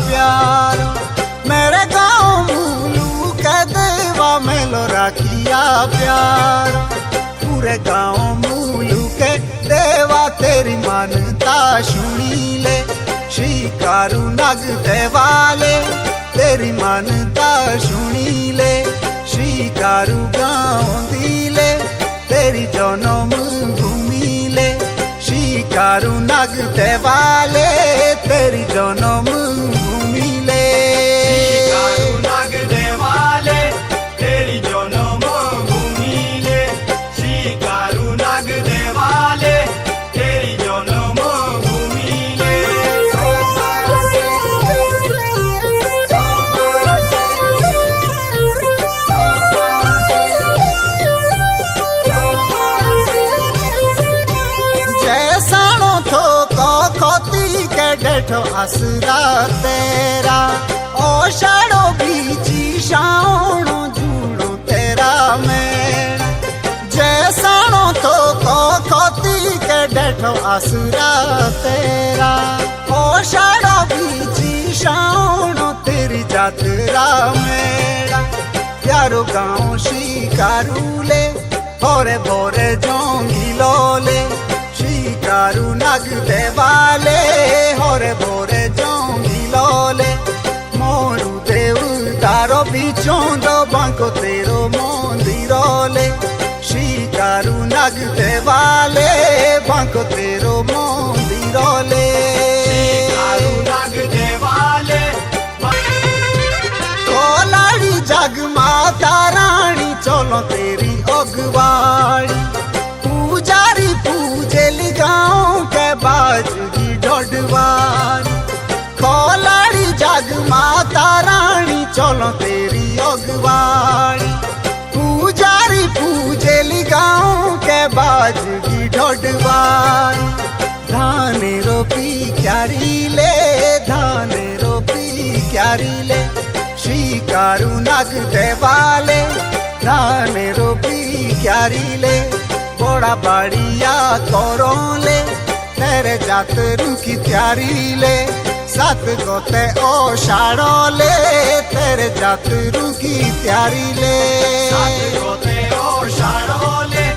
प्यार मेरे गाँव मूलू के देवा मेलो राखिया प्यार पूरे गाँव मूलू के देवा तेरी मानता सुनी ले शिकारू नग देवाले तेरी मानता सुनी ले शिकारू गाँव दिले तेरी जन्म भूमि ले शिकारू नग देवाले तेरी जन्म भूमि ले शिकारू नग देवाले तेरी जन्म भूमि ले शिकारू नग देवाले तेरी जन्म भूमि ले जैसाणो थो कखती के डेठो आसरा तेरा ओशाड़ो बीची शावणो जूड़ो तेरा में जैसाणो थो कखती के डेठो आसरा तेरा ओशाड़ो बीची शावणो तेरी जातरा मेरा प्यारो गाँव शिकारू ले भोरे भोरे जोंगी लोले शिकारू नग देवाले होरे भोरे जोंगी लोले मोरू देव तारो बिचोंदो बांको तेरो मंदिरोले शिकारू नग देवाले बांको तेरो मंदिरोले शिकारू नग देवाले कोलाड़ी जग माता रानी चलो तेरी अगवाड़ी पूजारी पूजेली गाँव के बाजगी ढोडवारी कोलाड़ी जग माता रानी चलो तेरी अगवाड़ी पूजारी पूजेली गाँव के बाजगी ढोडवारी धान रोपी क्यारी ले धान रोपी क्यारी ले शिकारू नग देवाले धान रोपी क्यारी ले बड़ा बढ़िया कोरोले तेरे जातरू की त्यारी ले सात गोते ओ शाड़ोले तेरे जातरू की त्यारी ले सात गोते ओ शाड़ोले